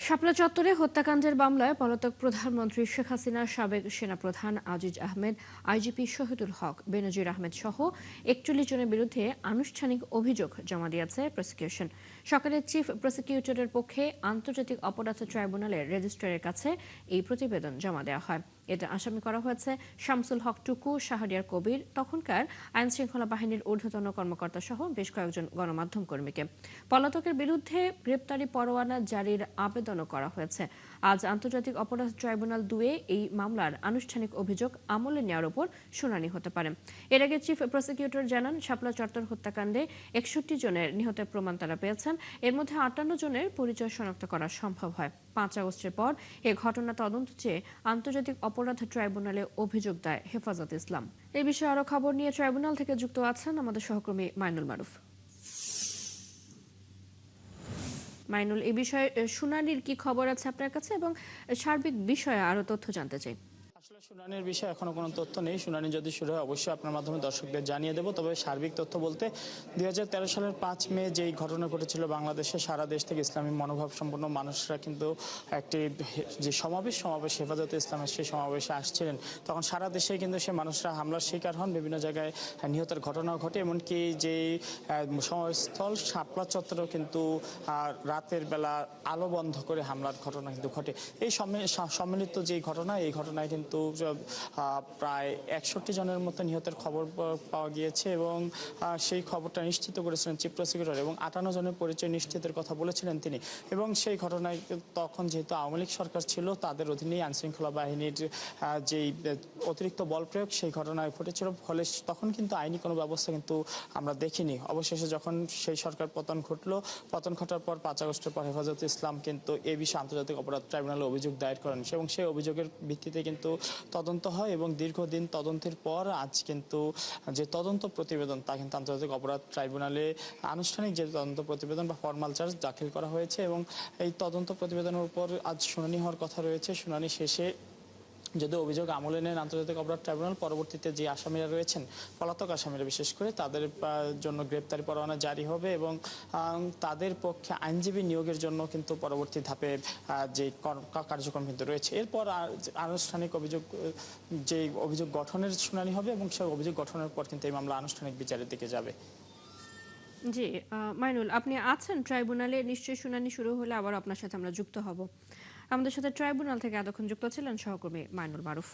শাপলা চত্বরে হত্যাকাণ্ডের মামলায় পলাতক প্রধানমন্ত্রী শেখ হাসিনার সাবেক সেনাপ্রধান আজিজ আহমেদ, আইজিপি শহীদুল হক, বেনজির আহমেদ সহ ৪১ জনের বিরুদ্ধে আনুষ্ঠানিক অভিযোগ জমা দিয়েছে প্রসিকিউশন। সকালে চিফ প্রসিকিউটরের পক্ষে আন্তর্জাতিক অপরাধ ট্রাইব্যুনালের রেজিস্ট্রারের কাছে এই প্রতিবেদন জমা দেওয়া হয়। এতে আসামি করা হয়েছে শামসুল হক টুকু, শাহরিয়ার কবির, তখনকার আইনশৃঙ্খলা বাহিনীর ঊর্ধ্বতন কর্মকর্তা সহ বেশ কয়েকজন গণমাধ্যম কর্মীকে। পলাতকের বিরুদ্ধে গ্রেপ্তারি পরোয়ানা জারির আবেদনও করা হয়েছে। আজ আন্তর্জাতিক অপরাধ ট্রাইব্যুনাল ২ এই মামলার আনুষ্ঠানিক অভিযোগ আমলে নেওয়ার উপর শুনানি হতে পারে। এর আগে চিফ প্রসিকিউটর জানান, শাপলা চত্বর হত্যাকাণ্ডে ৬১ জনের নিহতের প্রমাণ তারা পেয়েছেন। এর মধ্যে ৫৮ জনের পরিচয় শনাক্ত করা সম্ভব হয়। ৫ আগস্টের পর এ ঘটনা তদন্ত চেয়ে আন্তর্জাতিক অপরাধ ট্রাইব্যুনালে অভিযোগ দেয় হেফাজত ইসলাম। এই বিষয়ে আরো খবর নিয়ে ট্রাইব্যুনাল থেকে যুক্ত আছেন আমাদের সহকর্মী মাইনুল মারুফ। মাইনুল, এই বিষয়ে শুনানির কি খবর আছে আপনার কাছে এবং সার্বিক বিষয়ে আরো তথ্য জানতে চাই। আসলে শুনানির বিষয়ে এখনো কোনো তথ্য নেই। শুনানি যদি শুরু হয় অবশ্যই আপনার মাধ্যমে দর্শকদের জানিয়ে দেব। তবে সার্বিক তথ্য বলতে ২০১৩ সালের ৫ মে যেই ঘটনা ঘটেছিল বাংলাদেশে, সারা দেশ থেকে ইসলামী মনোভাব সম্পন্ন মানুষরা কিন্তু একটি যে সমাবেশ হেফাজতে ইসলামের সেই সমাবেশে আসছিলেন। তখন সারা দেশে কিন্তু সে মানুষরা হামলার শিকার হন, বিভিন্ন জায়গায় নিহতের ঘটনাও ঘটে। এমনকি যে সমাবেশস্থল শাপলা চত্বরেও কিন্তু রাতের বেলা আলো বন্ধ করে হামলার ঘটনা কিন্তু ঘটে। এই সম্মিলিত যে ঘটনা, এই ঘটনায় কিন্তু প্রায় ৬১ জনের মতো নিহতের খবর পাওয়া গিয়েছে এবং সেই খবরটা নিশ্চিত করেছিলেন চিফ প্রসিকিউটর এবং ৫৮ জনের পরিচয় নিশ্চিতের কথা বলেছিলেন তিনি। এবং সেই ঘটনায় তখন যেহেতু আওয়ামী লীগ সরকার ছিল, তাদের অধীনেই আইনশৃঙ্খলা বাহিনীর যেই অতিরিক্ত বল প্রয়োগ সেই ঘটনায় ঘটেছিল। ফলে তখন কিন্তু আইনি কোনো ব্যবস্থা কিন্তু আমরা দেখিনি। অবশেষে যখন সেই সরকার পতন ঘটার পর ৫ আগস্টের পর হেফাজতে ইসলাম কিন্তু এ বিষয়ে আন্তর্জাতিক অপরাধ ট্রাইব্যুনালে অভিযোগ দায়ের করেন এবং সেই অভিযোগের ভিত্তিতে কিন্তু তদন্ত হয় এবং দীর্ঘদিন তদন্তের পর আজ কিন্তু যে তদন্ত প্রতিবেদন তা কিন্তু আন্তর্জাতিক অপরাধ ট্রাইব্যুনালে আনুষ্ঠানিক যে তদন্ত প্রতিবেদন বা ফরমাল চার্জ দাখিল করা হয়েছে এবং এই তদন্ত প্রতিবেদনের উপর আজ শুনানি হওয়ার কথা রয়েছে। শুনানি শেষে যদি অভিযোগ আমলে নেন আন্তর্জাতিক অপরাধ ট্রাইব্যুনাল, পরবর্তীতে যে আসামিরা রয়েছেন, পলাতক আসামিরা বিশেষ করে, তাদের জন্য গ্রেপ্তারি পরোয়ানা জারি হবে এবং তাদের পক্ষে আইনজীবী নিয়োগের জন্য কিন্তু পরবর্তী ধাপে যে কার্যক্রম কিন্তু রয়েছে। এরপর আনুষ্ঠানিক অভিযোগ গঠনের শুনানি হবে এবং সেই অভিযোগ গঠনের পর কিন্তু এই মামলা আনুষ্ঠানিক বিচারের দিকে যাবে। জি, মাইনুল, আপনি আছেন ট্রাইব্যুনালে, নিশ্চয়ই শুনানি শুরু হলে আবার আপনার সাথে আমরা যুক্ত হব। আমাদের সাথে ট্রাইব্যুনাল থেকে এতক্ষণ যুক্ত ছিলেন সহকর্মী মাইনুল মারুফ।